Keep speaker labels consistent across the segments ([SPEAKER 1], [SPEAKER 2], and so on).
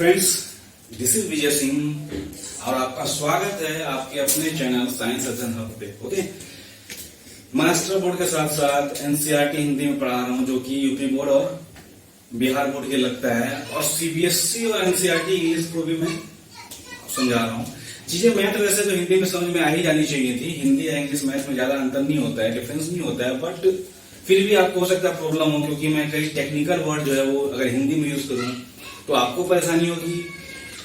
[SPEAKER 1] Friends, this is Vijay Singh और आपका स्वागत है आपके अपने चैनल साइंस अध्ययन हब पे। ओके, मास्टर बोर्ड के साथ साथ एनसीईआरटी हिंदी में पढ़ा रहा हूँ, जो कि यूपी बोर्ड और बिहार बोर्ड के लगता है, और सीबीएसई और एनसीईआरटी इंग्लिश को भी मैं समझा रहा हूँ। चीजें मैथ वैसे तो हिंदी में समझ में आ ही जानी चाहिए थी। हिंदी या इंग्लिश मैथ में ज्यादा अंतर नहीं होता है, डिफरेंस नहीं होता है, बट फिर भी आपको हो सकता है प्रॉब्लम हो, क्योंकि मैं कई टेक्निकल वर्ड जो है वो अगर हिंदी में यूज करूँ तो आपको परेशानी होगी,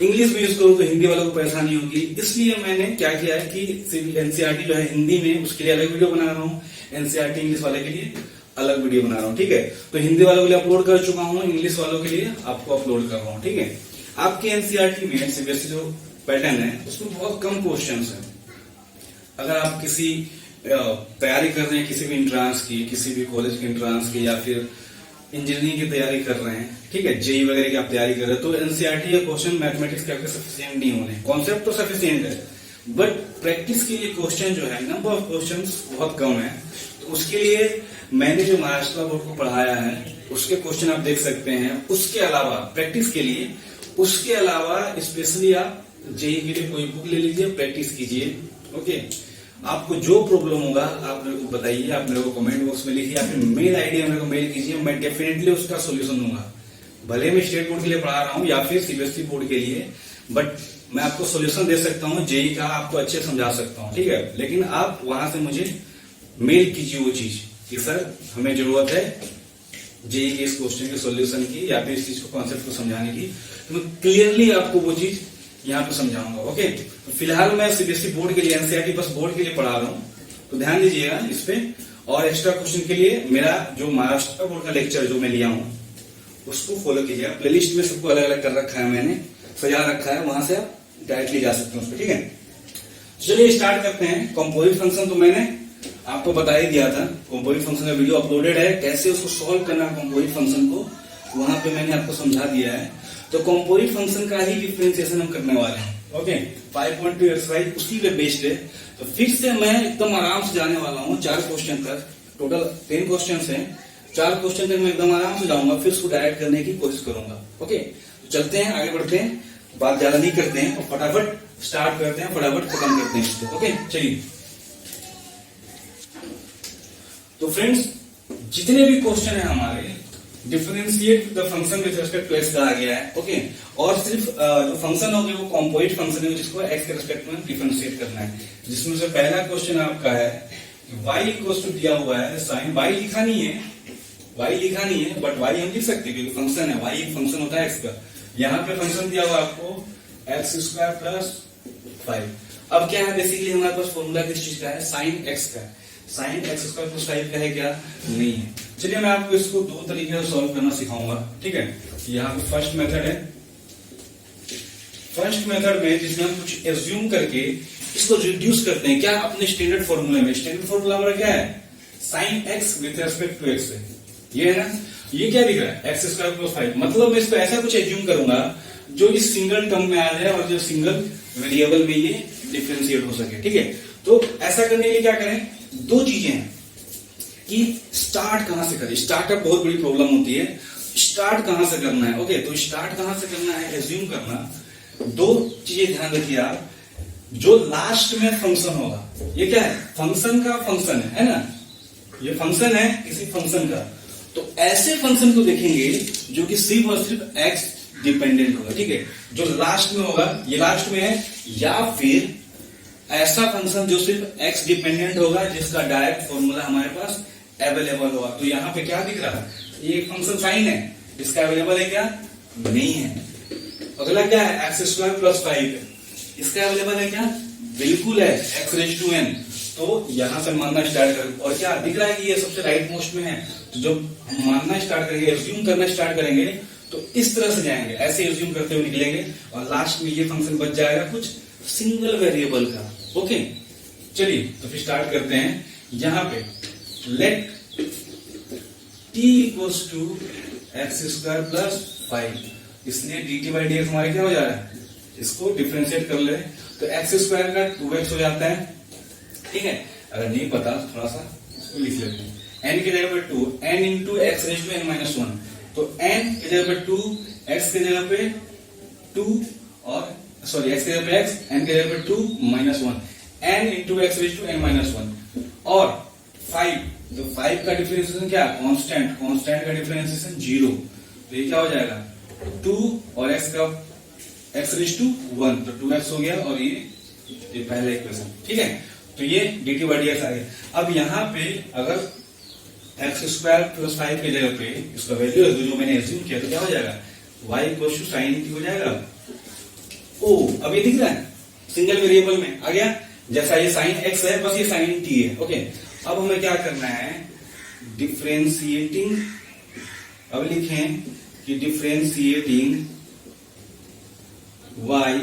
[SPEAKER 1] इंग्लिश में यूज करूँ तो हिंदी वालों को परेशानी होगी। इसलिए मैंने क्या किया है कि एनसीईआरटी जो है हिंदी में, उसके लिए अलग वीडियो बना रहा हूँ, एनसीईआरटी इंग्लिश वाले के लिए अलग वीडियो बना रहा हूँ। ठीक है, तो हिंदी वालों के लिए अपलोड कर चुका हूँ, इंग्लिश वालों के लिए आपको अपलोड कर रहा हूँ। ठीक है, आपके एनसीईआरटी में सीबीएसई जो पैटर्न है उसमें बहुत कम क्वेश्चन है। अगर आप किसी तैयारी कर रहे हैं किसी भी इंट्रांस की, किसी भी कॉलेज के इंट्रांस की, या फिर इंजीनियरिंग की तैयारी कर रहे हैं, ठीक है, जेई वगैरह की आप तैयारी कर रहे हैं, तो एनसीईआरटी के क्वेश्चन मैथमेटिक्स के आपके सफिशिएंट नहीं होने। कॉन्सेप्ट तो सफिशिएंट है, बट प्रैक्टिस के लिए क्वेश्चन जो है, नंबर ऑफ क्वेश्चन बहुत कम है। तो उसके लिए मैंने जो महाराष्ट्र बोर्ड को पढ़ाया है उसके क्वेश्चन आप देख सकते हैं। उसके अलावा प्रैक्टिस के लिए, उसके अलावा स्पेशली आप जेई के लिए कोई बुक ले लीजिए, प्रैक्टिस कीजिए। ओके, आपको जो प्रॉब्लम होगा आप मेरे को बताइए, आप मेरे को कमेंट बॉक्स में लिखिए, या फिर मेल आईडी मेरे को मेल कीजिए, मैं डेफिनेटली उसका सोल्यूशन दूंगा। भले मैं स्टेट बोर्ड के लिए पढ़ा रहा हूँ या फिर सीबीएसई बोर्ड के लिए, बट मैं आपको सोल्यूशन दे सकता हूँ, जेई का आपको अच्छे समझा सकता हूँ। ठीक है, लेकिन आप वहां से मुझे मेल कीजिए वो चीज कि सर हमें जरूरत है जेई के इस क्वेश्चन के सोल्यूशन की, या फिर इस चीज को कॉन्सेप्ट को समझाने की, तो मैं क्लियरली आपको वो चीज यहाँ पे समझाऊंगा। ओके, तो फिलहाल मैं सीबीएसई बोर्ड के लिए, एनसीईआरटी बस बोर्ड के लिए पढ़ा रहा हूँ, तो ध्यान दीजिएगा इस पे। और एक्स्ट्रा क्वेश्चन के लिए मेरा जो महाराष्ट्र बोर्ड का लेक्चर जो मैं लिया हूँ उसको फॉलो कीजिएगा। प्लेलिस्ट में सबको अलग अलग कर रखा है, मैंने सजा रखा है, वहां से आप डायरेक्टली जा सकते हैं उस पर। ठीक है, चलिए स्टार्ट करते हैं। कंपोजिट फंक्शन तो मैंने आपको बता ही दिया था, कंपोजिट फंक्शन का वीडियो अपलोडेड है, कैसे उसको सॉल्व करना कंपोजिट फंक्शन को, वहां पे मैंने आपको समझा दिया है। तो कंपोजिट फंक्शन का ही डिफरेंशिएशन हम करने वाले हैं। ओके, 5.2 एक्सरसाइज उसी पे बेस्ड है। तो फिर से मैं एकदम आराम से जाने वाला हूँ 4 क्वेश्चन तक, टोटल 10 क्वेश्चन है, 4 क्वेश्चन तक मैं एकदम आराम से जाऊंगा, फिर उसको डायरेक्ट करने की कोशिश करूंगा। ओके, तो चलते हैं, आगे बढ़ते हैं, बात ज्यादा नहीं करते हैं और फटाफट स्टार्ट करते हैं, फटाफट खत्म करते हैं इसको। ओके, चलिए। तो फ्रेंड्स, जितने भी क्वेश्चन है हमारे, differentiate the function with respect to x कहा गया है। ओके, और सिर्फ जो फंक्शन हो गया वो कंपोजिट फंक्शन है, जिसको एक्स के रिस्पेक्ट में डिफरेंशिएट करना है। जिसमें से पहला क्वेश्चन आपका है y इक्वल टू दिया हुआ है साइन, y लिखा नहीं है, बट y हम लिख सकते हैं क्योंकि फंक्शन है, y एक फंक्शन होता है एक्स का। यहाँ पे फंक्शन दिया हुआ आपको एक्स स्क्वायर प्लस 5। अब क्या है, बेसिकली हमारे पास फॉर्मूला किस चीज का है, साइन एक्स का है। साइन एक्स स्क्वायर प्लस 5 का है क्या, नहीं है। चलिए मैं आपको इसको 2 तरीके से सॉल्व करना सिखाऊंगा। ठीक है, यहाँ पे फर्स्ट मेथड है, फर्स्ट मेथड में जिसमें हम कुछ एज्यूम करके इसको रिड्यूस करते हैं, क्या, अपने स्टैंडर्ड फॉर्मूला में। स्टैंडर्ड फॉर्मूला हमारा क्या है, sine x with respect to x है, ये है ना। ये क्या दिख रहा है, एक्स स्क्वायर प्लस 5, मतलब मैं इसको ऐसा कुछ एज्यूम करूंगा जो इस सिंगल टर्म में आ जाए और जो सिंगल वेरिएबल में ये डिफरेंशिएट हो सके। ठीक है, तो ऐसा करने के लिए क्या करें, 2 चीजें हैं कि स्टार्ट कहां से करें। स्टार्टअप बहुत बड़ी प्रॉब्लम होती है, स्टार्ट कहां से करना है। ओके, तो स्टार्ट कहां से करना है, एज्यूम करना। 2 चीजें ध्यान रखिए आप, जो लास्ट में फंक्शन होगा, ये क्या है, फंक्शन का फंक्शन है ना, ये फंक्शन है किसी फंक्शन का, तो ऐसे फंक्शन को देखेंगे जो कि सिर्फ और सिर्फ एक्स डिपेंडेंट होगा। ठीक है, जो लास्ट में होगा, ये लास्ट में है, या फिर ऐसा फंक्शन जो सिर्फ x डिपेंडेंट होगा, जिसका डायरेक्ट फॉर्मूला हमारे पास अवेलेबल होगा। तो यहाँ पे क्या दिख रहा है, ये फंक्शन साइन है, इसका अवेलेबल है क्या, नहीं है। अगला क्या है, एक्स स्क्वायर प्लस 5, इसका अवेलेबल है क्या, बिल्कुल है, एक्स रेज टू एन। तो यहां से मानना स्टार्ट करें, और क्या दिख रहा है कि ये सबसे राइट मोस्ट में है। तो जब हम मानना स्टार्ट करेंगे, एज्यूम करना स्टार्ट करेंगे, तो इस तरह से जाएंगे, ऐसे एज्यूम करते हुए निकलेंगे, और लास्ट में ये फंक्शन बच जाएगा कुछ सिंगल वेरिएबल का। ओके, चलिए तो फिर स्टार्ट करते हैं। यहां पे let t equals to x square plus 5, इसलिए dt बाई dx हमारे क्या हो जा रहा है, इसको डिफरेंशिएट कर ले, तो एक्स स्क्वायर का 2x हो जाता है। ठीक है, अगर नहीं पता तो थोड़ा सा इसको लिख लेते हैं, n की जगह पे 2, n into x raise to n minus 1, तो n की जगह पे 2, x की जगह पे 2 और सॉरी x की जगह पे x, n की जगह पे 2 minus 1, n into x raise to n minus 1 और 5, तो 5 का डिफरेंशिएशन क्या, कांस्टेंट, कांस्टेंट का डिफरेंशिएशन 0, तो ये क्या हो जाएगा 2 और x का x रेज टू 1, तो 2x हो गया और ये पहला इक्वेशन, ठीक है। तो ये dt बाई dx आ गया। अब यहाँ पे अगर एक्स स्क्वायर प्लस 5 की जगह पे इसका वैल्यू जो मैंने एज्यूम किया तो क्या हो जाएगा, y equal to sine t हो जाएगा। ओ अब ये दिख रहा है सिंगल वेरिएबल में आ गया, जैसा ये साइन x है बस ये साइन t है। ओके, अब हमें क्या करना है, डिफरेंशिएटिंग, अब लिखें कि differentiating y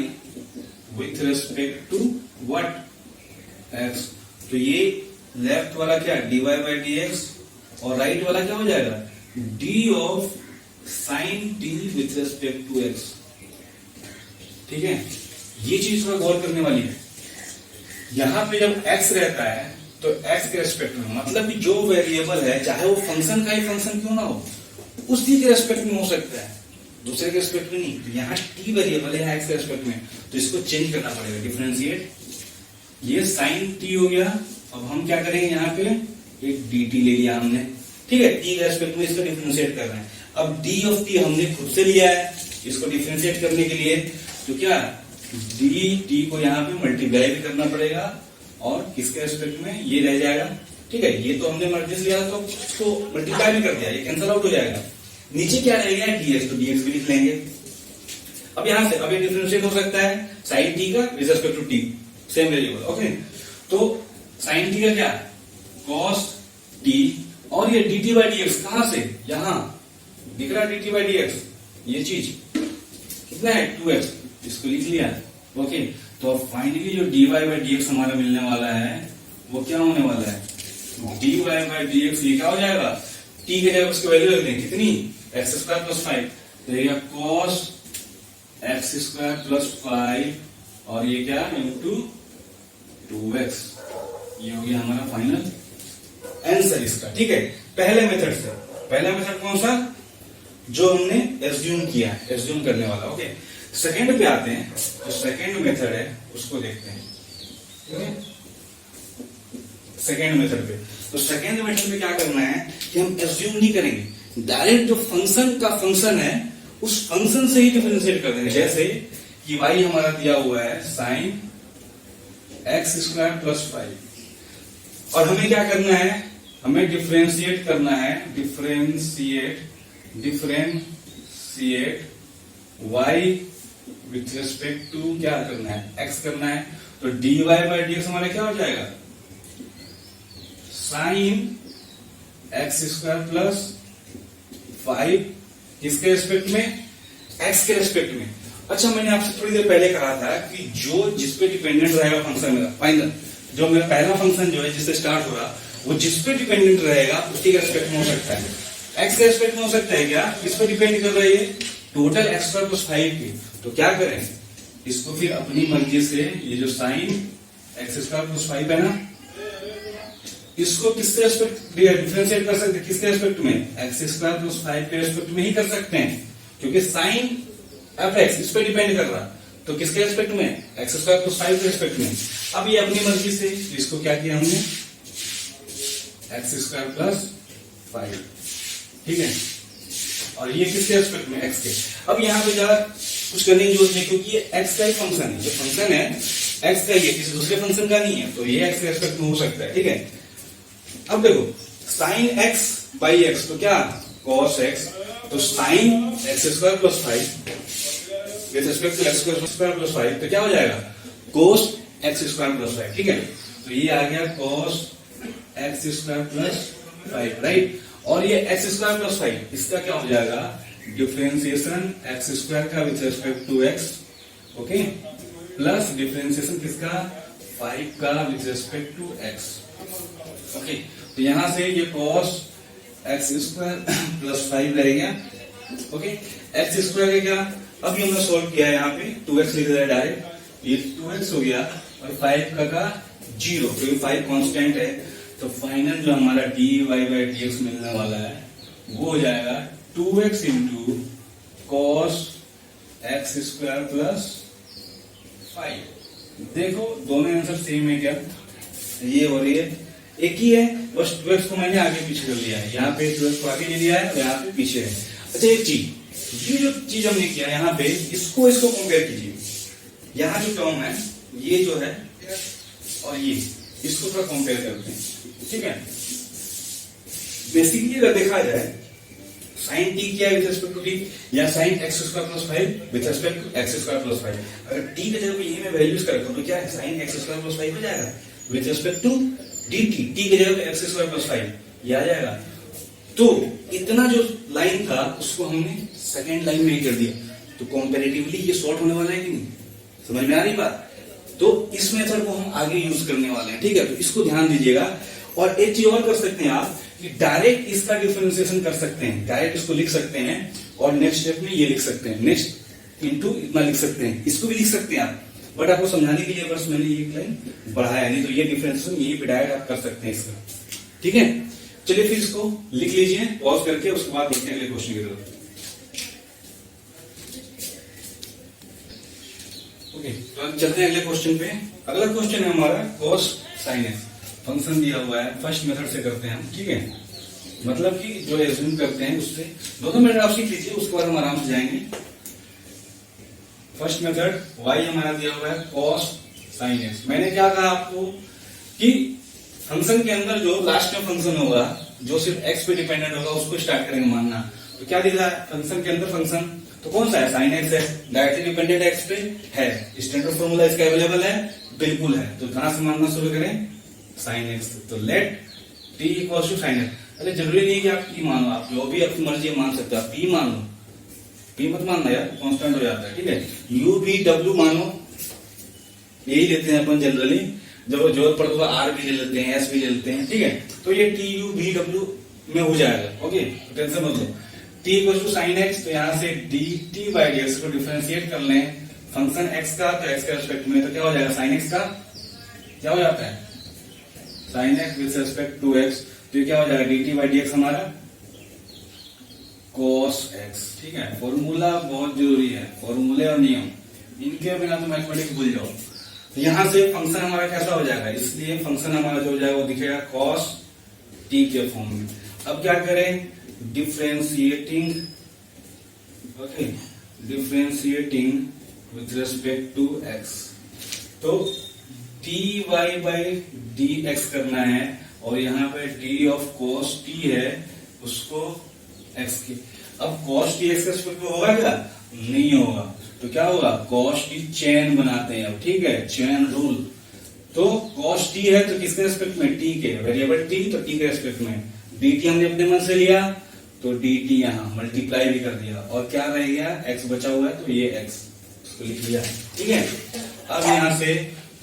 [SPEAKER 1] with respect to what, x, तो ये लेफ्ट वाला क्या dy बाई dx और राइट वाला क्या हो जाएगा d of sine t with respect to x, ठीक है। ये चीज थोड़ा गौर करने वाली है। यहां पे जब x रहता है तो x के रेस्पेक्ट में, मतलब कि जो वेरिएबल है चाहे वो फंक्शन का ही फंक्शन क्यों ना हो, उसी के रेस्पेक्ट में हो सकता है, दूसरे के रेस्पेक्ट में नहीं। तो यहाँ t वेरिएबल है x के रेस्पेक्ट में, तो इसको चेंज करना पड़ेगा, डिफरेंशिएट, ये साइन t हो गया। अब हम क्या करेंगे, यहाँ पे एक dt ले लिया हमने, ठीक है, t के रेस्पेक्ट में इसको डिफरेंशिएट कर रहे हैं। अब d ऑफ t हमने खुद से लिया है, इसको डिफरेंशिएट करने के लिए तो क्या dt को यहाँ पे मल्टीप्लाई भी करना पड़ेगा और किसके रेस्पेक्ट में ये रह जाएगा, ठीक है। ये तो हमने मल्टीप्लाई लिया तो इसको मल्टीप्लाई भी कर दिया, ये कैंसिल आउट हो जाएगा। नीचे क्या रह गया dx, तो dx भी लिख लेंगे। अब यहां से अब ये डिफरेंशिएट हो सकता है साइन t का with respect to t, same variable, okay. तो साइन t का क्या cos t और ये dt बाई dx कहां से, यहां दिख रहा dt बाई dx, ये चीज कितना है 2x, इसको लिख लिया, ओके। तो अब फाइनली जो dy बाई dx हमारा मिलने वाला है वो क्या होने वाला है, dy बाई dx ये क्या हो जाएगा, t के जगह उसकी वैल्यू रख दें कितनी, एक्स स्क्वायर प्लस 5, तो ये cos एक्स स्क्वायर प्लस 5 और ये क्या इंटू 2x, ये हो गया हमारा फाइनल आंसर इसका, ठीक है। पहले मेथड से, पहला मेथड कौन सा, जो हमने एज्यूम किया, एज्यूम करने वाला, ओके। सेकंड पे आते हैं, जो सेकंड मेथड है उसको देखते हैं, ठीक है। सेकंड मेथड पे, तो सेकंड मेथड में क्या करना है कि हम एज्यूम नहीं करेंगे, डायरेक्ट जो फंक्शन का फंक्शन है उस फंक्शन से ही डिफरेंशिएट कर देंगे। जैसे कि y हमारा दिया हुआ है साइन एक्स स्क्वायर प्लस 5 और हमें क्या करना है, हमें डिफरेंशिएट करना है, differentiate y with respect to क्या करना है, x करना है। तो dy बाई dx हमारा क्या हो जाएगा, साइन एक्स स्क्वायर प्लस 5 किसके रेस्पेक्ट में, x के रेस्पेक्ट में। अच्छा, मैंने आपसे थोड़ी देर पहले कहा था कि जो जिसपे डिपेंडेंट रहेगा फंक्शन मेरा फाइनल, जो मेरा पहला फंक्शन जो है जिससे स्टार्ट हो रहा वो जिसपे डिपेंडेंट रहेगा उसी के रेस्पेक्ट में हो सकता है, x के रेस्पेक्ट में हो सकता है। क्या किस पे डिपेंड कर रहा है, टोटल एक्स स्क्वायर प्लस 5 की। तो क्या करें, इसको फिर अपनी मर्जी से ये जो साइन एक्स स्क्वायर प्लस 5 है ना, इसको किसके रेस्पेक्ट डिफरेंशिएट कर सकते हैं, किसके रेस्पेक्ट में, एक्स स्क्वायर प्लस 5 के रेस्पेक्ट में ही कर सकते हैं, क्योंकि साइन एफ एक्स इस पे डिपेंड कर रहा, तो किसके रेस्पेक्ट में, एक्स स्क्वायर प्लस 5 के रेस्पेक्ट में। अब ये अपनी मर्जी से इसको क्या किया हमने, एक्स स्क्वायर प्लस 5, ठीक है, और ये किसके रेस्पेक्ट में, एक्स के। अब यहाँ पे ज्यादा कुछ करने की जरूरत नहीं, क्योंकि ये एक्स का ही फंक्शन है, जो फंक्शन है एक्स का, ये किसी दूसरे फंक्शन का नहीं है, तो ये एक्स के रेस्पेक्ट में हो सकता है, ठीक है। अब देखो साइन एक्स बाई एक्स, तो क्या कॉस एक्स, तो sine x square plus 5 with respect to x square plus 5, तो क्या हो जाएगा कोस एक्स स्क्वायर प्लस 5, ठीक है। तो ये आ गया cos x square plus 5, right. और ये एक्स स्क्वायर प्लस 5 इसका क्या हो जाएगा, डिफरेंशिएशन एक्स स्क्वायर का with respect to x, okay, plus differentiation किसका, 5 का with respect to x, okay. तो यहां से ये cos एक्स स्क्वायर प्लस 5 रह गया, ओके। एक्स स्क्वायर का क्या, अभी हमने सोल्व किया है, यहाँ पे 2x लिख दिया डायरेक्ट, ये 2x हो गया और 5 का 0, क्योंकि 5 कांस्टेंट है। तो फाइनल जो हमारा dy बाई dx मिलने वाला है वो हो जाएगा 2x into cos x square plus 5। देखो दोनों आंसर सेम है क्या, ये और ये एक ही है, बस 2x को मैंने आगे पीछे कर लिया है, यहाँ पे 2x को आगे ले लिया है और यहाँ पे पीछे है। अच्छा एक चीज, ये जो चीज हमने किया यहाँ पे, इसको कंपेयर कीजिए, यहाँ जो टर्म है ये जो है और ये, इसको थोड़ा कंपेयर करते हैं, ठीक है। बेसिकली अगर देखा जाए साइन टी क्या है विथ रिस्पेक्ट टू टी, या sine x square plus 5 with respect to x square plus 5, अगर टी के जगह पे ये मैं वैल्यूज कर रखूं तो क्या है, साइन एक्स स्क्वायर प्लस 5 हो जाएगा with respect to dt, t के जगह पे एक्स स्क्वायर प्लस 5 ये आ जाएगा। तो इतना जो लाइन था उसको हमने सेकेंड लाइन में ही कर दिया, तो कंपैरेटिवली ये शॉर्ट होने वाला है कि नहीं, समझ में आ रही बात। तो इस मेथड को हम आगे यूज करने वाले हैं, ठीक है, तो इसको ध्यान दीजिएगा। और एक चीज और कर सकते हैं आप कि डायरेक्ट इसका डिफरेंशिएशन कर सकते हैं, डायरेक्ट इसको लिख सकते हैं और नेक्स्ट स्टेप में ये लिख सकते हैं, नेक्स्ट इनटू इतना लिख सकते हैं, इसको भी लिख सकते हैं आप, बट आपको समझाने के लिए बस मैंने ये लाइन बढ़ाया, नहीं तो ये डिफरेंशिएशन यही पे डायरेक्ट आप कर सकते हैं इसका, ठीक है। चलिए फिर इसको लिख लीजिए पॉज करके, उसके बाद बढ़ते हैं अगले क्वेश्चन की तरफ। ओके, तो अब चलते हैं अगले क्वेश्चन पे। अगला क्वेश्चन है हमारा cos sin x, फंक्शन दिया हुआ है, फर्स्ट मेथड से करते हैं हम, ठीक है, मतलब कि जो एज्यूम करते हैं उससे दोनों मेथड आप सीख लीजिए, उसके बाद हम आराम से जाएंगे। फर्स्ट मेथड y हमारा दिया हुआ है cos sin x। मैंने क्या कहा आपको कि फंक्शन के अंदर जो लास्ट में फंक्शन होगा जो सिर्फ x पे डिपेंडेंट होगा उसको स्टार्ट करेंगे मानना। तो क्या दिख रहा है फंक्शन के अंदर, फंक्शन तो कौन सा है, sin x है, डायरेक्टली डिपेंडेंट x पे है, स्टैंडर्ड फॉर्मूला इसका अवेलेबल है, बिल्कुल है, तो कहां से मानना शुरू करें, sin x। तो let t equal to sin x। अरे जरूरी नहीं कि आप p मानो, आप जो भी आपकी मर्जी मान सकते हो, आप p मान लो, p मत मानना यार, कांस्टेंट हो जाता है, ठीक है। u v w मानो, यही लेते हैं अपन जनरली, जब जरूरत पड़ता है आर भी ले लेते हैं, एस भी ले लेते हैं, ठीक है। तो ये टी यू वी डब्ल्यू में हो जाएगा, ओके, टेंशन मत लो। T equal to sine x, तो यहाँ से d t by d x को डिफरेंशिएट कर लें फंक्शन एक्स का, तो एक्स के रेस्पेक्ट में, तो क्या हो जाएगा, साइन एक्स का क्या हो जाता है, sine x with respect to x, तो ये क्या हो जाएगा, d t by d x हमारा cos x, ठीक है। फॉर्मूला बहुत जरूरी है, फॉर्मूले और नियम, इनके बिना तो मैथमेटिक्स भूल जाओ। तो यहां से फंक्शन हमारा कैसा हो जाएगा, इसलिए फंक्शन हमारा जो हो जाएगा वो दिखेगा cos t के फॉर्म में। अब क्या करें, differentiating, okay, differentiating with respect to x, तो dy बाई dx करना है, और यहाँ पे d ऑफ cos t है उसको x की। अब cos t x के रेस्पेक्ट में होगा क्या, नहीं होगा, तो क्या होगा, cos t चेन बनाते हैं अब, ठीक है, चेन रूल। तो cos t है तो किसके रेस्पेक्ट में, t के, वेरिएबल t, तो t के रेस्पेक्ट में, dt हमने अपने मन से लिया तो dt यहाँ मल्टीप्लाई भी कर दिया, और क्या रह गया, x बचा हुआ है, तो ये x उसको लिख लिया, ठीक है। अब यहाँ से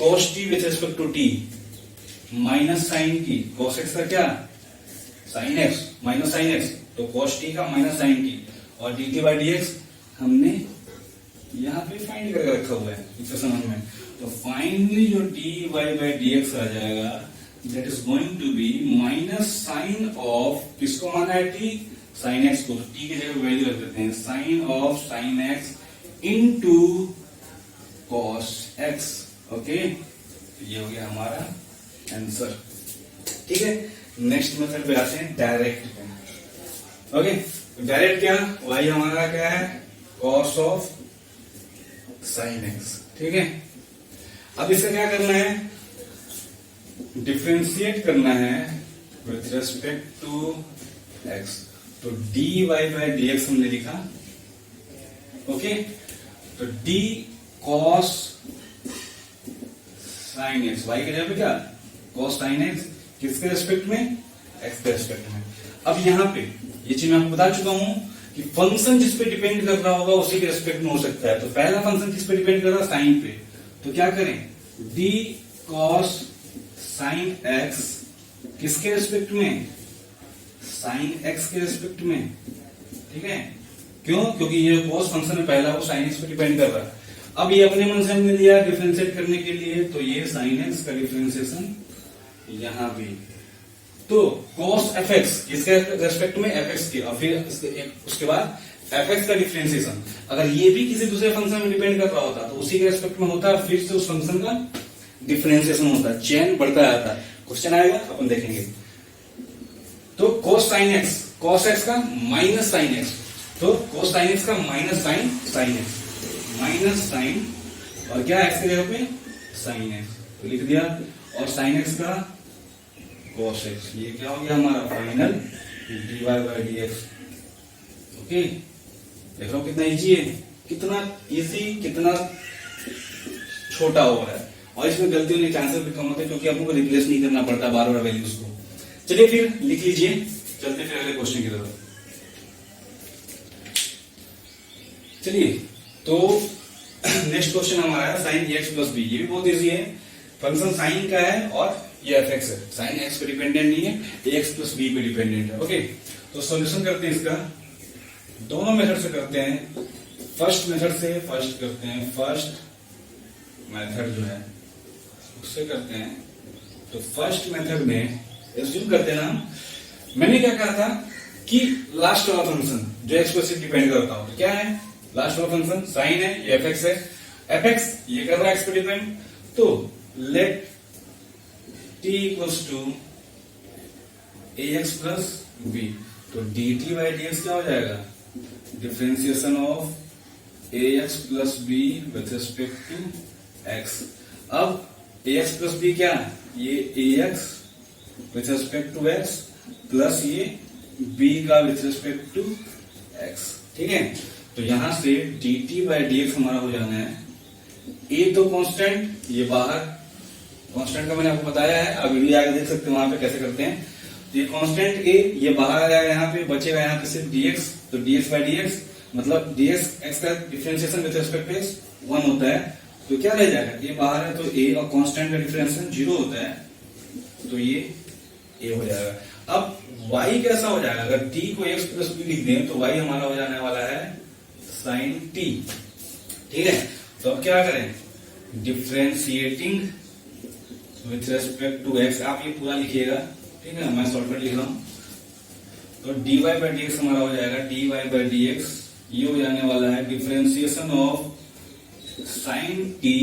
[SPEAKER 1] cos t with respect to t minus sine की, cos x का क्या, sin x minus sine x, तो cos t का माइनस साइन t, और dt बाई dx हमने यहाँ पे फाइंड करके रखा हुआ है इक्वेशन में। तो फाइनली जो dy बाई dx आ जाएगा, that is going to be minus sine of, किसको माना है t, साइन x को, t की जगह वैल्यू रख देते हैं, sine of sine x into cos x, okay, ये हो गया हमारा आंसर, ठीक है। नेक्स्ट मेथड पे आते हैं डायरेक्ट, ओके, डायरेक्ट क्या, y हमारा क्या है, cos ऑफ साइन x, ठीक है। अब इसका क्या करना है, डिफरेंशिएट करना है विथ रेस्पेक्ट टू x, तो dy बाई dx हमने लिखा, ओके, तो d cos sine x, y के जगह पे क्या, cos साइन x, किसके रेस्पेक्ट में, x के रेस्पेक्ट में। अब यहाँ पे ये चीज मैं आपको बता चुका हूं कि फंक्शन जिस पे डिपेंड कर रहा होगा उसी के रेस्पेक्ट में हो सकता है। तो पहला फंक्शन किस पे डिपेंड कर रहा है, साइन पे, तो क्या करें, d cos साइन x किसके रेस्पेक्ट में, साइन x के रेस्पेक्ट में, ठीक है। क्यों, क्योंकि ये cos फंक्शन है पहला, वो साइन x पे डिपेंड कर रहा है। अब ये अपने मन से हमने लिया डिफरेंशिएट करने के लिए, तो ये साइन x का डिफरेंशिएशन यहां भी, तो cos fx किसके रेस्पेक्ट में, fx के, और फिर उसके बाद fx का डिफरेंशिएशन अगर ये भी किसी दूसरे फंक्शन में डिपेंड कर रहा होता तो उसी के रेस्पेक्ट में होता है, फिर से उस फंक्शन का डिफरेंशिएशन होता है, चेन बढ़ता जाता है। क्वेश्चन आएगा अपन देखेंगे। तो cos sin x, cos x का माइनस sin x, तो cos sin x का minus sin x, minus sin और क्या x के जगह पे sin x तो लिख दिया, और sin x का cos x, ये क्या हो गया हमारा final dy by dx। Okay, देख रहा हूं कितना इजी है, कितना इजी, कितना छोटा हो रहा है, और इसमें गलती होने के चांसेस भी कम होते हैं क्योंकि आपको को रिप्लेस नहीं करना पड़ता बार बार वैल्यूज को। चलिए फिर लिख लीजिए, चलते फिर अगले क्वेश्चन की तरफ। चलिए तो नेक्स्ट क्वेश्चन हमारा है साइन एक्स प्लस बी। ये भी बहुत इजी है, फंक्शन साइन का है और ये एफ एक्स है, साइन एक्स पे डिपेंडेंट नहीं है, एक्स प्लस बी पे डिपेंडेंट है। ओके, तो सॉल्यूशन करते हैं इसका, दोनों मेथड से करते हैं। फर्स्ट मेथड से फर्स्ट करते हैं, फर्स्ट मेथड जो है उससे करते हैं। तो फर्स्ट मेथड में एज्यूम करते हैं ना, मैंने क्या कहा था कि लास्ट वाला फंक्शन जो एक्स पर सिर्फ डिपेंड करता हो, तो क्या है लास्ट वाला फंक्शन साइन है, ये एफ एक्स है, एफ एक्स ये कर रहा है एक्स पर डिपेंड, तो let t equals to ax plus b, तो dt बाई dx क्या हो जाएगा, differentiation of ax plus b with respect to x। अब ax प्लस b क्या, ये ax with respect to x plus ये b का विथ रिस्पेक्ट टू x, ठीक है। तो यहां से dt बाई dx हमारा हो जाना है, a तो कांस्टेंट, ये बाहर कांस्टेंट का मैंने आपको बताया है, आप वीडियो आगे देख सकते हैं वहां पे कैसे करते हैं। तो ये कांस्टेंट a ये बाहर आ जाएगा, यहाँ पे बचेगा यहाँ पे सिर्फ dx, तो dx बाई dx मतलब dx x का differentiation with respect to x 1 होता है, तो क्या रह जाएगा, ये बाहर है तो a और कांस्टेंट का डिफरेंशिएशन 0 होता है, तो ये a हो जाएगा। अब y कैसा हो जाएगा, अगर t को x प्लस b लिख दें तो y हमारा हो जाने वाला है साइन t, ठीक है। तो अब क्या करें, differentiating with respect to x, आप ये पूरा लिखिएगा, ठीक है, मैं शॉर्टकट लिख रहा हूं। तो dy बाई dx हमारा हो जाएगा dy बाई dx, ये हो जाने वाला है differentiation of sine t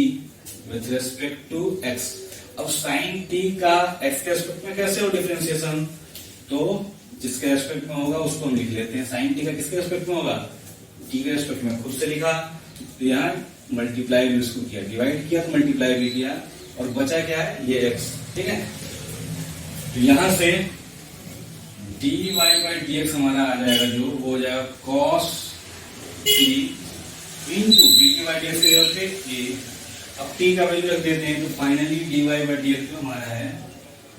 [SPEAKER 1] with respect to x। अब साइन t का x के रेस्पेक्ट में कैसे हो डिफरेंशिएशन, तो जिसके रेस्पेक्ट में होगा उसको हम लिख लेते हैं। साइन t का किसके रेस्पेक्ट में होगा, t के रेस्पेक्ट में, खुद से लिखा, तो यहाँ मल्टीप्लाई भी उसको किया, डिवाइड किया तो मल्टीप्लाई भी किया, और बचा क्या है ये x, ठीक है। तो यहां से dy बाई dx हमारा आ जाएगा जो, वो हो जाएगा cos t into dt by dx के जगह पे a। अब t का वैल्यू रख देते हैं, तो फाइनली dy बाई dx जो हमारा है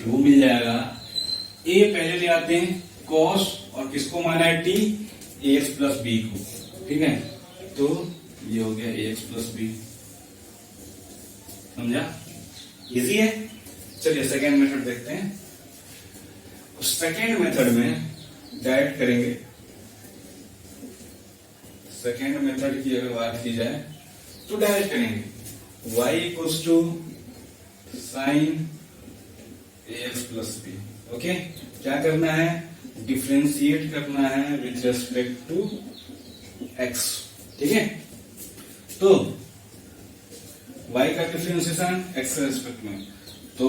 [SPEAKER 1] वो मिल जाएगा, a पहले ले आते हैं cos, और किसको माना है t, ax प्लस b को, ठीक है। तो ये हो गया ax प्लस b, समझा, इजी है। चलिए सेकेंड मेथड देखते हैं। सेकेंड मेथड में डायरेक्ट करेंगे। सेकेंड मेथड की अगर बात की जाए तो डायरेक्ट करेंगे, y equals to sine ax plus b। Okay, क्या करना है, डिफरेंशिएट करना है विथ रेस्पेक्ट टू x, ठीक है। तो y का डिफरेंशिएशन x के रेस्पेक्ट में, तो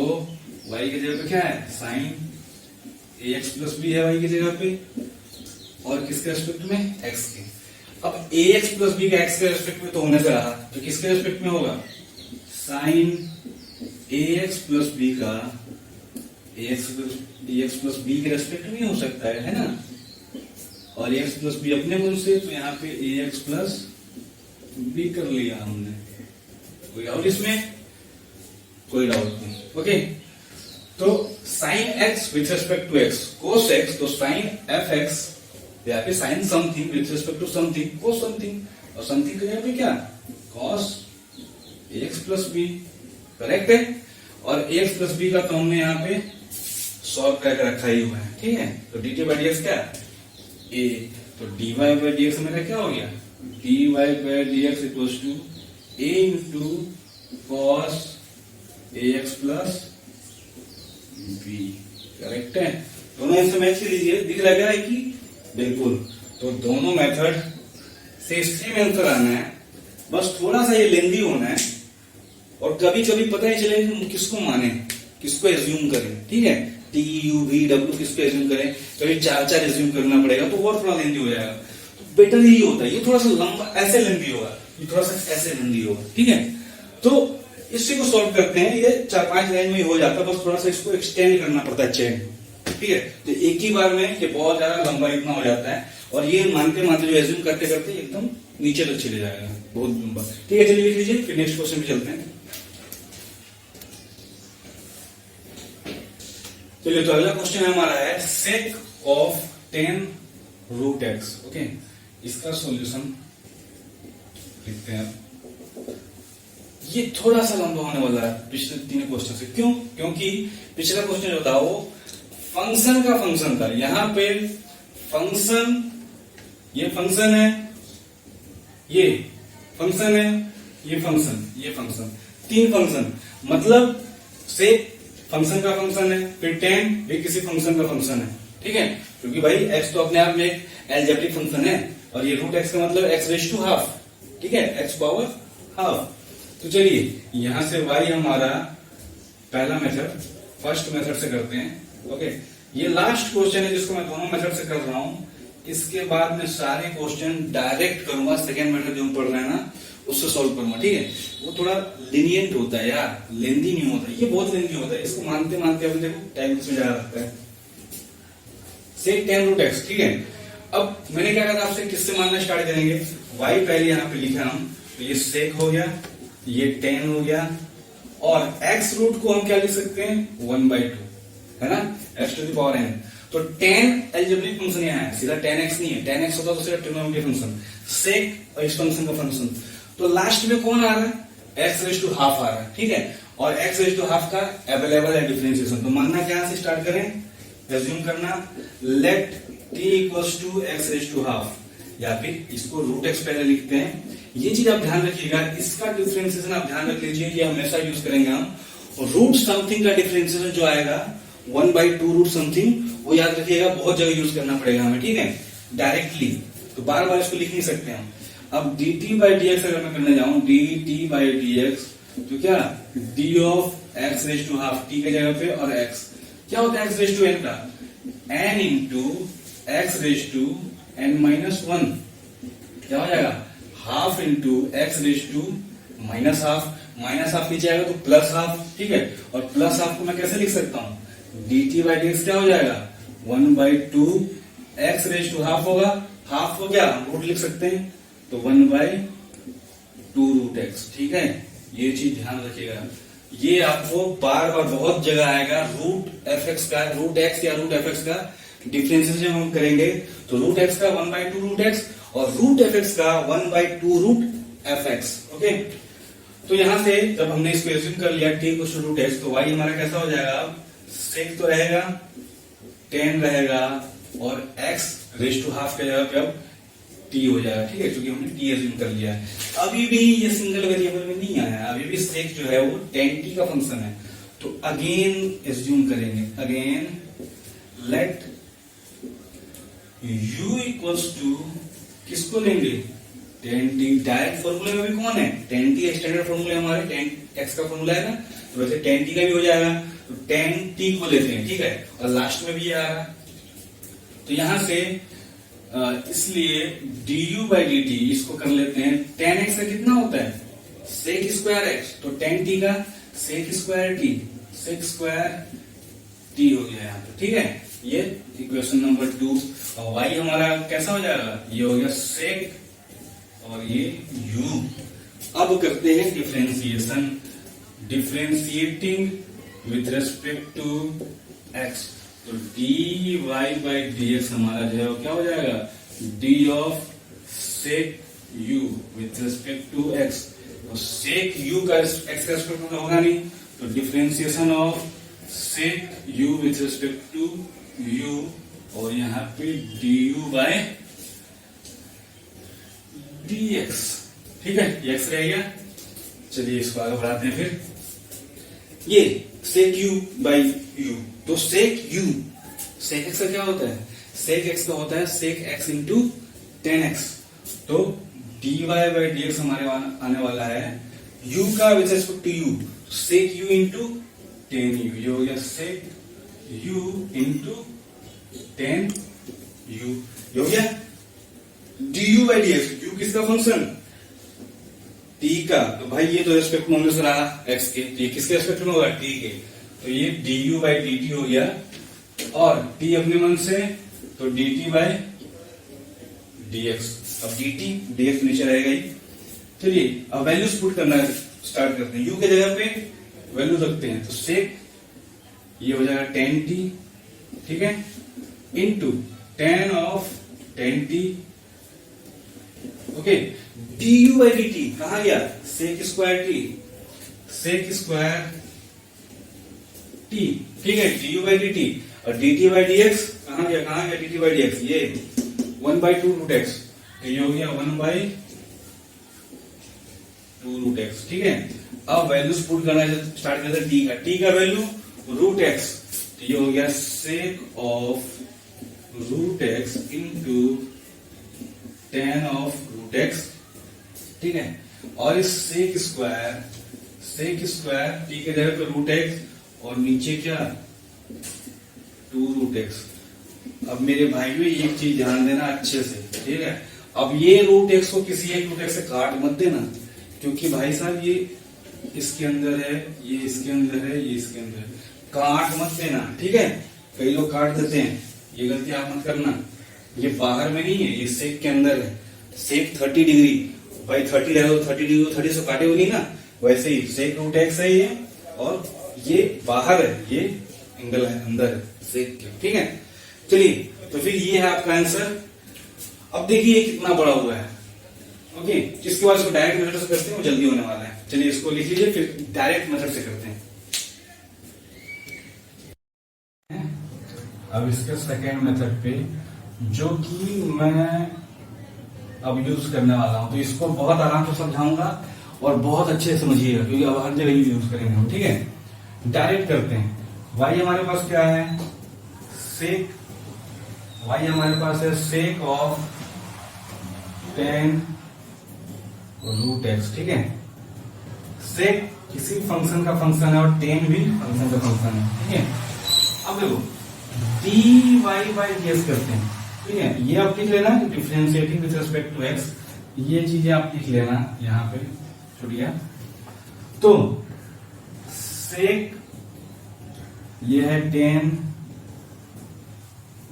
[SPEAKER 1] y की जगह पे क्या है साइन ax प्लस b है y की जगह पे, और किसके रेस्पेक्ट में x के। अब ax प्लस b का x के रेस्पेक्ट में तो होने से रहा, तो किसके रेस्पेक्ट में होगा, साइन ax प्लस b का ax प्लस b के रेस्पेक्ट में हो सकता है ना, और ax प्लस b अपने मन से, तो यहाँ पे ax प्लस b कर लिया हमने, कोई डाउट इसमें, कोई डाउट नहीं। ओके, तो sine x with respect to x, cos x, तो साइन एफ एक्स, यहाँ पे sine something with respect to something, cos something, और समथिंग के यहाँ पे क्या, cos ax plus b, correct है। और ax प्लस b का तो हमने यहाँ पे सॉल्व करके रखा ही हुआ है, ठीक है। तो dt बाई dx क्या, a, तो dy बाई dx मेरा क्या हो गया, dy by dx equals to a into cos ax plus b, correct है। दोनों इससे मैच लीजिए, दिख लग रहा है कि बिल्कुल। तो दोनों मेथड सेम आंसर आना है, बस थोड़ा सा ये लेंदी होना है और कभी कभी पता ही चले कि किसको माने, किसको एज्यूम करें, ठीक है, टी यू वी डब्ल्यू किसको एज्यूम करें, कभी चार चार एज्यूम करना पड़ेगा तो और थोड़ा लेंदी हो जाएगा। तो बेटर यही होता है, ये थोड़ा सा लंबा ऐसे लेंदी होगा, ये थोड़ा सा ऐसे लेंदी होगा, ठीक है। तो इसी को सॉल्व करते हैं, ये 4-5 लाइन में ही हो जाता है, बस थोड़ा सा इसको एक्सटेंड करना पड़ता है चेन, ठीक है। तो एक ही बार में ये बहुत ज्यादा लंबा इतना हो जाता है और ये मानते मानते जो एज्यूम करते करते एकदम नीचे तक चले जाएगा, बहुत लंबा, ठीक है। चलिए लिख लीजिए, फिर नेक्स्ट क्वेश्चन पे चलते हैं। चलिए, तो अगला क्वेश्चन हमारा है sec of 10 root x, okay. इसका सॉल्यूशन लिखते हैं। ये थोड़ा सा लंबा होने वाला है पिछले 3 क्वेश्चन से, क्यों? क्योंकि पिछला क्वेश्चन जो था वो फंक्शन का फंक्शन था, यहां पे फंक्शन, ये फंक्शन है, ये फंक्शन है, ये फंक्शन, ये फंक्शन, 3 फंक्शन, मतलब से फंक्शन का फंक्शन है, फिर 10 भी किसी फंक्शन का फंक्शन है, ठीक है। क्योंकि भाई x तो अपने आप में एक एल्जेब्रिक फंक्शन है और ये रूट x का मतलब x रेज़ टू हाफ, ठीक है, x पावर हाफ। तो चलिए यहां से y हमारा पहला मेथड फर्स्ट मेथड से करते हैं, ओके। ये लास्ट क्वेश्चन है जिसको मैं दोनों मेथड से कर रहा हूं, इसके बाद मैं सारे क्वेश्चन डायरेक्ट करूंगा, सेकेंड मेथड जो हम पढ़ रहे हैं ना उससे सॉल्व करूंगा, ठीक है। वो थोड़ा लिनियंट होता है यार, लेंदी नहीं होता, ये बहुत लेंदी होता है, इसको मानते मानते अभी देखो टाइम इसमें जा रहा है। सेक 10 रूट एक्स, ठीक है। अब मैंने क्या कहा था आपसे, किससे मानना स्टार्ट करेंगे, y पहले यहाँ पे लिखा हम, तो ये सेक हो गया, ये 10 हो गया और x रूट को हम क्या लिख सकते हैं 1/2, है ना, x to the power n। तो 10 एल्जेब्रिक फंक्शन यहाँ है, सीधा 10x नहीं है, 10x होता तो सीधा ट्रिग्नोमेट्रिक फंक्शन, सेक और इस फंक्शन का फंक्शन। तो लास्ट में कौन आ रहा है, x रेज़ टू हाफ आ रहा है, ठीक है। और x रेज़ टू हाफ का अवेलेबल है डिफरेंशिएशन, तो मानना क्या से स्टार्ट करें, एज्यूम करना let t equals to x raise to half, या फिर इसको रूट x पहले लिखते हैं। ये चीज आप ध्यान रखिएगा, इसका डिफरेंशिएशन आप ध्यान रख लीजिए, ये हमेशा यूज करेंगे हम। रूट समथिंग का डिफरेंशिएशन जो आएगा 1/2 रूट समथिंग, वो याद रखिएगा, बहुत जगह यूज करना पड़ेगा हमें, ठीक है, डायरेक्टली, तो बार बार इसको लिख नहीं सकते हम। अब dt/dx अगर मैं करने जाऊं, dt/dx, तो क्या d of x raise to half, t के जगह पे, और x क्या होता है x रेज़ टू n का, n into x raise to n-1, क्या हो जाएगा half into x raise to minus half, minus half नीचे आएगा तो प्लस हाफ, ठीक है। और प्लस हाफ को मैं कैसे लिख सकता हूं, dt/dx क्या हो जाएगा 1/2 x रेज़ टू हाफ होगा, हाफ को क्या रूट लिख सकते हैं, तो 1/2 रूट x, ठीक है। ये चीज ध्यान रखिएगा, ये आपको बार बार बहुत जगह आएगा, रूट fx का, रूट x या रूट fx का डिफरेंशिएशन हम करेंगे तो रूट x का 1/2 रूट x और रूट fx का 1/2 रूट fx, ओके। तो यहां से जब हमने इसको एज्यूम कर लिया t equals to root x, तो y हमारा कैसा हो जाएगा, सेक तो रहेगा 10 रहेगा और x रेज़ टू हाफ के जगह पे अब t हो जाएगा, ठीक है, क्योंकि हमने t एज्यूम कर लिया है। अभी भी ये सिंगल वेरिएबल में नहीं आया, अभी भी सेक जो है वो 10t का फंक्शन है। तो अगेन एज्यूम करेंगे, again let u equals to, किसको लेंगे 10t, डायरेक्ट फॉर्मूले में भी कौन है 10t, स्टैंडर्ड फॉर्मूले हमारे 10x का फॉर्मूला है ना, तो वैसे 10t का भी हो जाएगा, तो 10t को लेते हैं, ठीक है, और लास्ट में भी ये आ रहा है। तो यहां से इसलिए du/dt इसको कर लेते हैं, 10x का कितना होता है सेक स्क्वायर x, तो 10t का sec square t, sec square t हो गया यहाँ पे, ठीक है। ये इक्वेशन नंबर 2। और y हमारा कैसा हो जाएगा, ये हो गया सेक और ये u। अब करते हैं differentiation, differentiating with respect to x, तो dy/dx हमारा जो है वो क्या हो जाएगा, d of sec u with respect to x, तो सेक u का x का रेस्पेक्ट में होगा नहीं, तो differentiation of sec u with respect to u, और यहाँ पे du/dx, ठीक है, ये x रह गया। चलिए इसको आगे बढ़ाते हैं। फिर ये सेक u/u, तो सेक u, सेक x का क्या होता है, सेक x का होता है सेक x इंटू 10x, तो dy बाई डी एक्स हमारे आने वाला है u का with respect to u, sec u into tan u, ये हो गया sec u into tan u, ये हो गया du by d x. u किसका फंक्शन, t का, तो भाई ये तो रेस्पेक्ट में होने से रहा x के, तो ये किसके रेस्पेक्ट में होगा, t के, तो ये du बाई डी टी हो गया, और t अपने मन से तो dt बाई dx। अब dt dx नीचे रहेगा ही। चलिए अब वैल्यूज पुट करना स्टार्ट करते हैं। u के जगह पे वैल्यू रखते हैं, तो सेक ये हो जाएगा 10t, ठीक है, into 10 of 10t, okay. du by d t कहा गया, sec square t, sec square t, ठीक है, du बाई डी टी, और dt बाई डी एक्स कहा गया dt बाई डी एक्स, ये 1 बाई 2 रूट एक्स, तो ये हो गया 1 बाई 2 रूट एक्स, ठीक है। अब वैल्यूज पुट करना स्टार्ट करते हैं। t का वैल्यू रूट एक्स, तो ये हो गया sec of root x into 10 of root x, ठीक है। और इस सेक स्क्वायर t के जगह पे रूट एक्स और नीचे क्या 2 रूट एक्स। अब मेरे भाइयों एक चीज ध्यान देना अच्छे से, ठीक है। अब ये रूट एक्स को किसी एक रूट एक्स से काट मत देना, क्योंकि भाई साहब ये इसके अंदर है, ये इसके अंदर है, ये इसके अंदर है, काट मत देना, ठीक है। कई लोग काट देते हैं, ये गलती आप मत करना। ये बाहर में नहीं है, ये सेक के अंदर है। सेक 30 डिग्री, भाई 30 है तो 30 डिग्री 30 से काटे होगी ना, वैसे ही सेक रूट एक्स है ये, और ये बाहर है, ये एंगल है अंदर है सेक के, ठीक है। चलिए तो फिर ये है आपका आंसर। अब देखिए ये कितना बड़ा हुआ है, ओके। जिसके बाद इसको डायरेक्ट मेथड से करते हैं वो जल्दी होने वाला है। चलिए इसको लिख लीजिए, फिर डायरेक्ट मेथड से करते हैं। अब इसके सेकेंड मेथड पे जो कि मैं अब यूज करने वाला हूं, तो इसको बहुत आराम से समझाऊंगा और बहुत अच्छे से समझिएगा, क्योंकि अब हर जगह यूज करेंगे हम, ठीक है। डायरेक्ट करते हैं। y हमारे पास क्या है, सेक, y हमारे पास है सेक ऑफ 10 रूट एक्स, ठीक है। सेक किसी फंक्शन का फंक्शन है और 10 भी फंक्शन का फंक्शन है, ठीक है। अब देखो dy बाई ds करते हैं, ठीक है। ये आप लिख लेना differentiating with respect to x, ये चीजें आप लिख लेना यहाँ पे छोड़िए। तो सेक ये है 10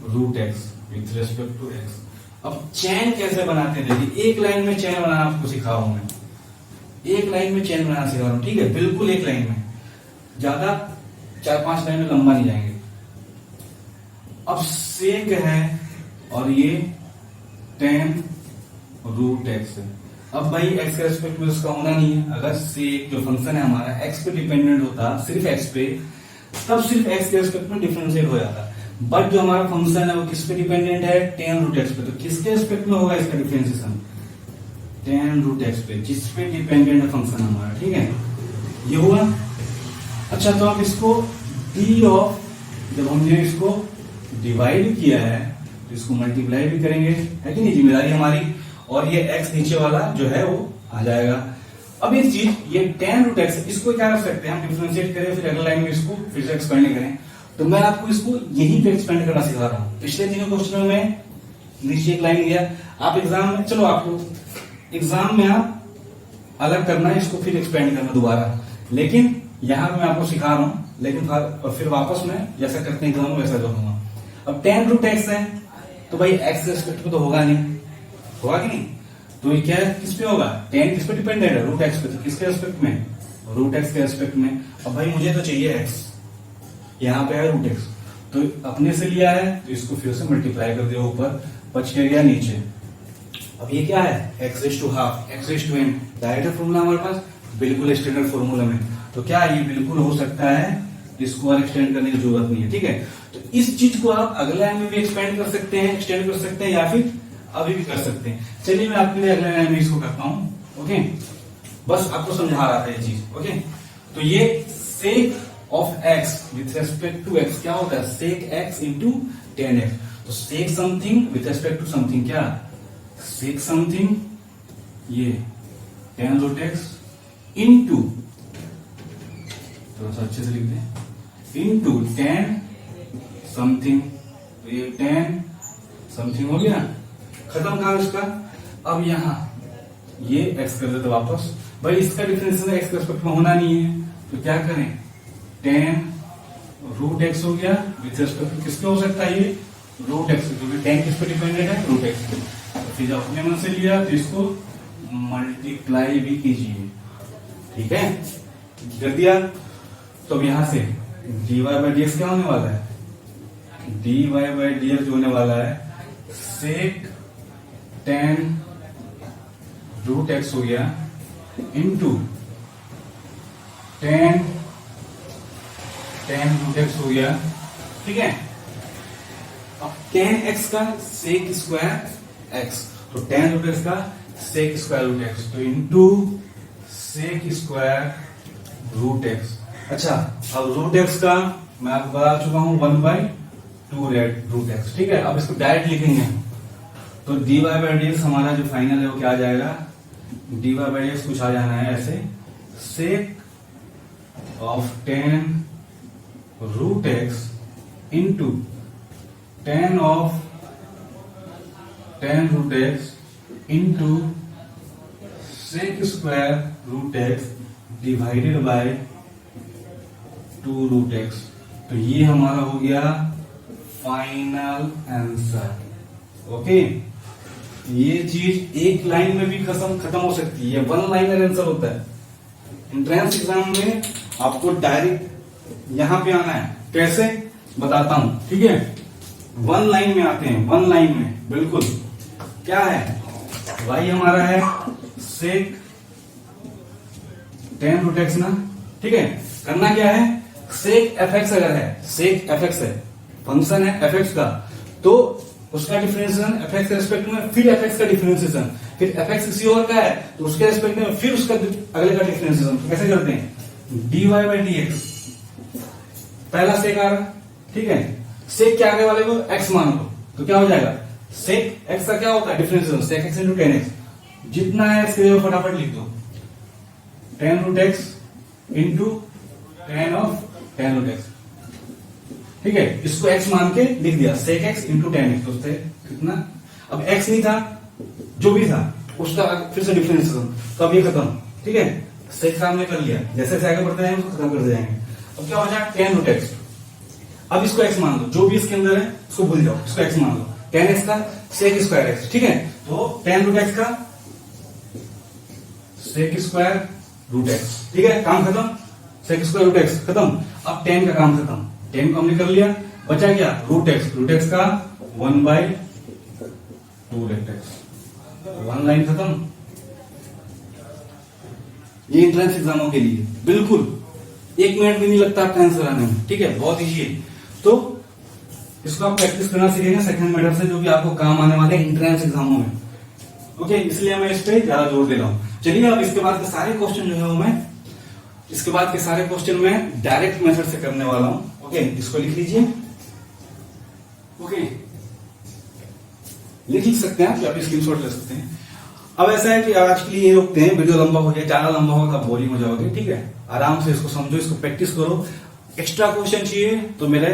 [SPEAKER 1] root x with respect to x. अब चैन कैसे बनाते हैं, देखिए एक लाइन में चैन बनाना आपको सिखा रहा हूं मैं, एक लाइन में चैन बनाना सिखा रहा हूं, ठीक है। बिल्कुल एक लाइन में, ज्यादा 4-5 लाइन में लंबा नहीं जाएंगे। अब सेक है और ये 10 रूट एक्स है। अब भाई एक्स के रेस्पेक्ट में उसका होना नहीं है। अगर सेक जो फंक्शन है हमारा एक्स पे डिपेंडेंट होता, सिर्फ एक्स पे, तब सिर्फ एक्स के रेस्पेक्ट में डिफरेंशिएट हो जाता। बट जो हमारा फंक्शन है वो किस पे डिपेंडेंट है, 10 रूट एक्स पे, तो किसके रेस्पेक्ट में होगा इसका डिफरेंशिएशन, 10 रूट एक्स पे, जिस पे डिपेंडेंट है फंक्शन हमारा, ठीक है। ये हुआ। अच्छा तो आप इसको डी ऑफ, जब हमने इसको डिवाइड किया है तो इसको मल्टीप्लाई भी करेंगे, है कि नहीं, जिम्मेदारी हमारी। और ये एक्स नीचे वाला जो है वो आ जाएगा। अब ये चीज ये 10 रूट एक्स, इसको क्या कर सकते हैं हम, डिफरेंशिएट करें, फिर अगले लाइन में इसको फिर से एक्सपेंड करें। तो मैं आपको इसको यहीं पे एक्सपेंड करना सिखा रहा हूं। पिछले 3 क्वेश्चन में नीचे एक लाइन दिया, आप एग्जाम में, चलो आपको एग्जाम में आप अलग करना है, इसको फिर एक्सपेंड करना दोबारा, लेकिन यहां मैं आपको सिखा रहा हूं। लेकिन फिर वापस में जैसा करते हैं एग्जाम में वैसा करूंगा। अब 10 रूट एक्स है तो भाई एक्स के रिस्पेक्ट में तो होगा नहीं, होगा कि नहीं, तो ये क्या है, किस पे होगा, 10 किस पे डिपेंडेंट है, रूट एक्स पे, तो किसके रेस्पेक्ट में, रूट एक्स के रेस्पेक्ट में। अब भाई मुझे तो चाहिए एक्स, यहाँ पे है रूट एक्स, तो अपने से लिया है तो इसको फिर से मल्टीप्लाई कर दिया, ऊपर बच के गया नीचे। अब ये क्या है, x raise to half, x raise to n, direct formula हमारे पास, बिल्कुल स्टैंडर्ड फॉर्मूला में। तो क्या ये बिल्कुल हो सकता है, इसको और एक्सटेंड करने की जरूरत नहीं है, ठीक है। तो इस चीज को आप अगले लाइन में भी एक्सपेंड कर सकते हैं, एक्सटेंड कर सकते हैं, या फिर अभी भी कर सकते हैं। चलिए मैं आपके लिए अगले लाइन में इसको करता हूं, ओके। बस आपको समझा रहा था ये चीज, ओके। तो ये sec of x with respect to x क्या होता है, सेक एक्स इंटू 10x। तो sec something with respect to something, क्या सेक समथिंग ये tan रूट एक्स इंटू, थोड़ा सा अच्छे से लिख दें, इंटू tan समथिंग, तो ये tan समथिंग हो गया, खत्म कहा इसका। अब यहां ये x कर देते वापस, भाई इसका डिफरेंशिएशन x के रिस्पेक्ट में होना नहीं है, तो क्या करें, tan रूट एक्स हो गया विथ रिस्पेक्ट किसके हो सकता है, ये रूट एक्स, क्योंकि tan किस पे डिपेंडेंट है, रूट एक्स पे। तो फिर अपने मन से लिया तो इसको मल्टीप्लाई भी कीजिए, ठीक है, कर दिया। तो अब यहां से dy बाई डी एक्स क्या होने वाला है, dy बाई डी एक्स होने वाला है सेक tan रूट एक्स हो गया इंटू tan रूट एक्स हो गया, ठीक है। अब tan x का सेक स्क्वायर x, तो tan रूट एक्स का सेक स्क्वायर रूट एक्स, तो into sec square root x. अच्छा, अब रूट एक्स का मैं आपको बता चुका हूं 1/2 रूट एक्स, ठीक है। अब इसको डायरेक्ट लिखेंगे तो dy बाई डी एक्स हमारा जो फाइनल है वो क्या आ जाएगा, dy बाई डी एक्स कुछ आ जाना है ऐसे, sec of tan root x into tan of tan root x into sec square root x divided by 2 root x. तो ये हमारा हो गया फाइनल आंसर। ओके, ये चीज एक लाइन में भी खत्म हो सकती है, ये 1 लाइनर आंसर होता है। एंट्रेंस एग्जाम में आपको डायरेक्ट यहां पे आना है, कैसे बताता हूं, ठीक है। 1 लाइन में आते हैं, 1 लाइन में बिल्कुल क्या है, y हमारा है सेक tan रूट एक्स ना, ठीक है। करना क्या है, सेक एफ एक्स अगर है, सेक एफ एक्स है, फंक्शन है एफ एक्स का, तो उसका डिफरेंशिएशन एफ एक्स के रिस्पेक्ट में, फिर एफ एक्स का डिफरेंशिएशन, फिर एफ एक्स किसी और का है तो उसके रिस्पेक्ट में फिर उसका अगले का डिफरेंशिएशन। तो कैसे करते हैं, dy बाई डी एक्स, पहला सेक आ रहा, ठीक है, सेक के आगे वाले को x मान लो, तो क्या हो जाएगा, सेक x का क्या होता है डिफरेंशिएशन, सेक x इंटू tan x, जितना है इसके लिए फटाफट लिख दो, tan root x into tan of tan root x, ठीक है। इसको x मान के लिख दिया, sec x into tan x, तो उससे कितना, अब x नहीं था, जो भी था उसका फिर से डिफरेंशिएशन, तो अब ये खत्म, ठीक है, सेक सामने कर लिया, जैसे जैसे आगे बढ़ते जाएंगे उसको खत्म करते जाएंगे। अब क्या हो जाएगा, tan रूट x, अब इसको x मान लो, जो भी इसके अंदर है उसको भूल जाओ, इसको x मान लो, tan x का सेक स्क्वायर x, ठीक है। तो tan रूट x का सेक स्क्वायर रूट x, ठीक है, काम खत्म, सेक स्क्वायर रूट x खत्म। अब tan का काम खत्म, tan को हमने कर लिया, बचा क्या, रूट x का 1/2 रूट x, 1 लाइन खत्म। ये एंट्रेंस एग्जामों के लिए बिल्कुल 1 मिनट भी नहीं लगता आपका आंसर आने में, ठीक है, बहुत इजी है। तो इसको आप प्रैक्टिस करना सीखेंगे सेकंड मेथड से, जो भी आपको काम आने वाले एंट्रेंस एग्जामों में। ओके, इसलिए मैं इस पे ज्यादा जोर दे रहा हूं। चलिए अब इसके बाद के सारे क्वेश्चन जो है वो मैं इसके बाद के सारे क्वेश्चन में डायरेक्ट मेथड से करने वाला हूं। ओके, इसको लिख लीजिए। ओके, लिख सकते हैं आप स्क्रीनशॉट ले सकते हैं। अब ऐसा है कि आज के लिए रोकते हैं, वीडियो लंबा हो जाए, ज्यादा लंबा होगा तो बोरिंग हो जाओगे, ठीक है। आराम से इसको समझो, इसको प्रैक्टिस करो। एक्स्ट्रा क्वेश्चन चाहिए तो मेरे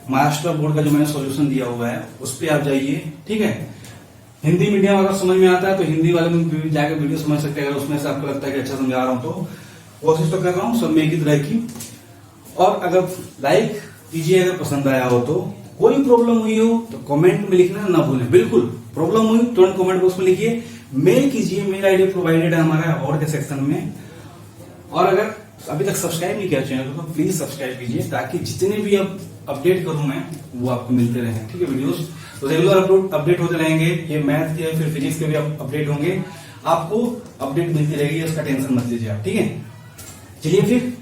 [SPEAKER 1] महाराष्ट्र बोर्ड का जो मैंने सॉल्यूशन दिया हुआ है उस पर आप जाइए, ठीक है। हिंदी मीडियम अगर समझ में आता है तो हिंदी वाले में जाकर वीडियो समझ सकते हैं, अगर उसमें से आपको लगता है कि अच्छा समझा रहा हूं तो कोशिश तो कर रहा हूँ सब में की तरह की। और अगर लाइक कीजिए, अगर पसंद आया हो तो, कोई प्रॉब्लम हुई हो तो कमेंट में लिखना ना भूलें, बिल्कुल प्रॉब्लम हुई तुरंत कमेंट बॉक्स में लिखिए, मेल कीजिए, मेल आईडी प्रोवाइडेड है हमारा और के सेक्शन में। और अगर अभी तक सब्सक्राइब नहीं किया चैनल को तो प्लीज सब्सक्राइब कीजिए, ताकि जितने भी अब अपडेट करूं मैं वो आपको मिलते रहे, ठीक है। वीडियोस तो रेगुलर अपडेट होते रहेंगे, ये मैथ के फिर फिजिक्स के भी अपडेट होंगे, आपको अपडेट मिलती रहेगी, इसका टेंशन मत लीजिए आप, ठीक है। चलिए फिर